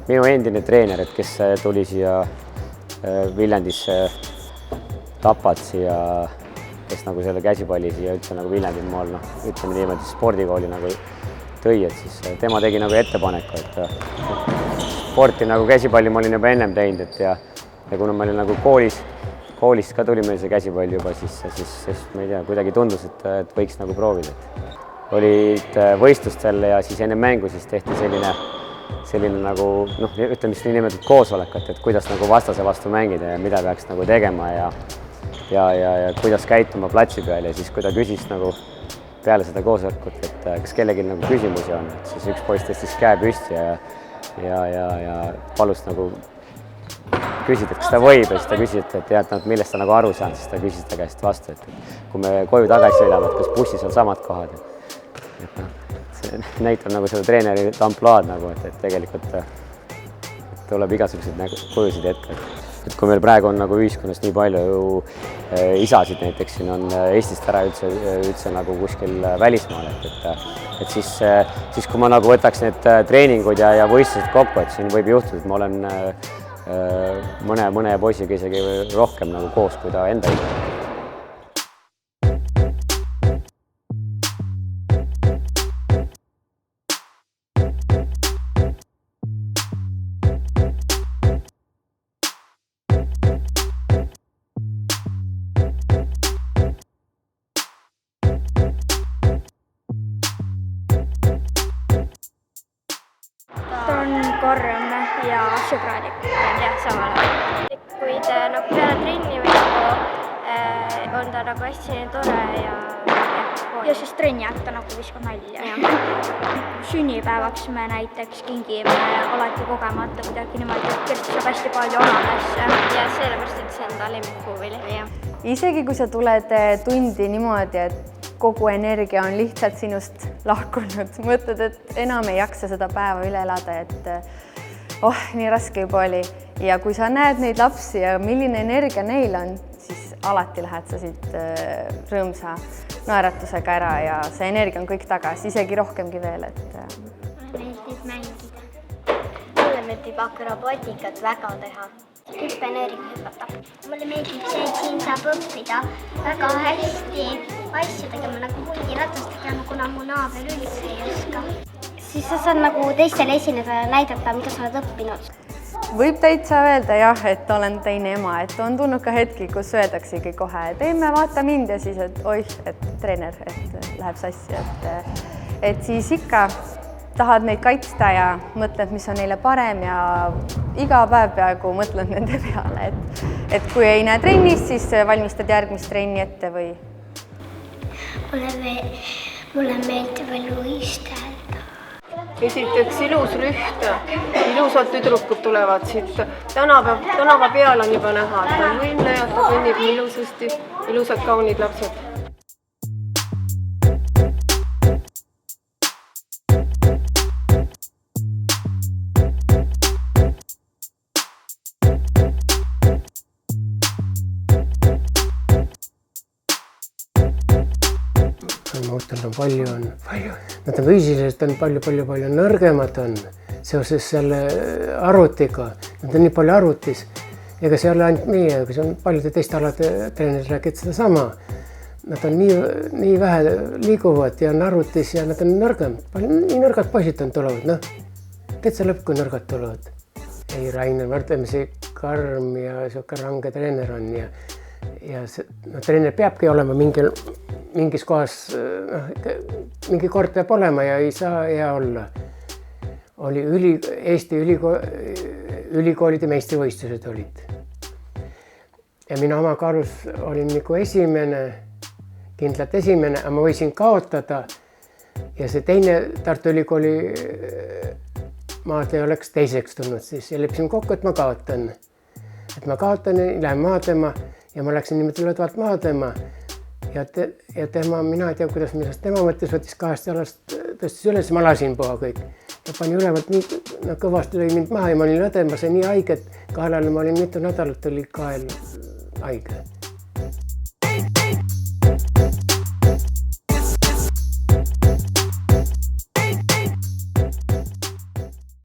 minu endine treener, et kes tuli siia Viljandisse Tapat siia, kes nagu selle käsipalli siia üldse nagu Viljandi maal, ütleme niimoodi spordikooli nagu tõi, et siis tema tegi nagu ettepaneku, et sporti nagu käsipalli ma olin juba ennem teinud, et ja kuna ma olin nagu koolist ka tuli meil see käsipall juba, siis ma ei tea, kuidagi tundus, et võiks nagu proovida. Olid võistlustel ja siis enne mängu siis tehti selline nagu, ütleme siis niinimetatud koosolekut, et kuidas nagu vastase vastu mängida ja mida peaks nagu tegema ja kuidas käituma platsi peal ja siis, kui ta küsis nagu peale seda koosolekut, et kas kellelgi nagu küsimusi on, et siis üks poiss tõstis käe püsti ja palus nagu küsida, et kas ta võib ja siis ta küsis, et millest ta nagu aru saanud, siis ta küsis ta käest vastu, et kui me koju tagasi sõidame, et kas bussis on samad kohad. See näitab nagu seda treeneri ampluaad, et tegelikult tuleb igasuguseid kujusid ette. Et kui meil praegu on nagu ühiskonnas nii palju isasid näiteks siin on Eestist ära üldse nagu kuskil välismaal, et siis kui ma nagu võtaks need treeningud ja võistlused kokku, et siin võib juhtuda, et ma olen mõne poisiga isegi rohkem nagu koos, kui ta enda isa. Ta on karm ja sõbralik ja samal ajal. Kui ta nagu peale trenni või on ta nagu hästi tore ja siis trenni ajal ta nagu viskab nalja. Sünnipäevaks me näiteks kingime alati kogemata kuidagi niimoodi, et kirjutab hästi palju ananasse ja sellepärast, et see on ta lemmikpuuvili. Isegi kui sa tuled tundi niimoodi, et kogu energia on lihtsalt sinust lahkunud, mõtled, et enam ei jaksa seda päeva üle elada, et nii raske juba oli. Ja kui sa näed neid lapsi ja milline energia neil on, siis alati lähed sa siit rõõmsa naeratusega ära ja see energia on kõik tagasi, isegi rohkemgi veel. Mulle meeldib mängida. Mulle meeldib akrobatikat väga teha. Hüppeneering hüpata. Mulle meeldib see, et siin saab õppida väga hästi asju tegema, nagu hundiratast tegema, kuna mu naaber üldse ei oska. Siis sa saad nagu teistele esineda ja näidata, mida sa oled õppinud. Võib täitsa öelda jah, et olen teine ema, et on tulnud ka hetki, kus öeldaksegi kohe, teeme vaata mind ja siis, et oih, et treener, et läheb sassi, et siis ikka tahad neid kaitsta ja mõtled, mis on neile parem ja iga päev peaaegu mõtled nende peale, et kui ei näe trennist, siis valmistad järgmist trenni ette või? Mulle meeldib veel uistelda. Esiteks ilus lüht, ilusad tüdrukud tulevad siit. Tänava peal on juba näha, et on võimne ja ta kõnnib ilusasti, ilusad kaunid lapsed. Ma ütlen, palju. Nad on füüsiliselt palju nõrgemad on seoses selle arvutiga. Nad on nii palju arvutis. Ega see ei ole ainult meie, aga see on paljude teiste alade treenerid räägivad seda sama. Nad on nii vähe liiguvad ja on arvutis ja nad on nõrgem. Nii nõrgad poisid on tulevad, täitsa lõpp, kui nõrgad tulevad. Ei, Rainer Võrdlemisi karm ja siuke range treener on ja treener peabki olema mingis kohas, mingi kord peab olema ja ei saa hea olla. Oli Eesti ülikoolide meistrivõistlused olid. Ja mina oma kaalus olin nagu kindlalt esimene, aga ma võisin kaotada ja see teine Tartu Ülikooli maadleja oleks teiseks tulnud siis ja leppisin kokku, et ma kaotan. Et ma kaotan ja lähen maadlema ja ma läksin niimoodi lõdvalt maadlema ja mina ei tea, kuidas millest tema mõttes võttis 2 jalast tõstis üles, ma lasin puha kõik ja pani ülevalt nii kõvasti lõi mind maha ja ma olin lõdem, ma sain nii haige, et kaelale ma olin mitu nädalat oli kael haige.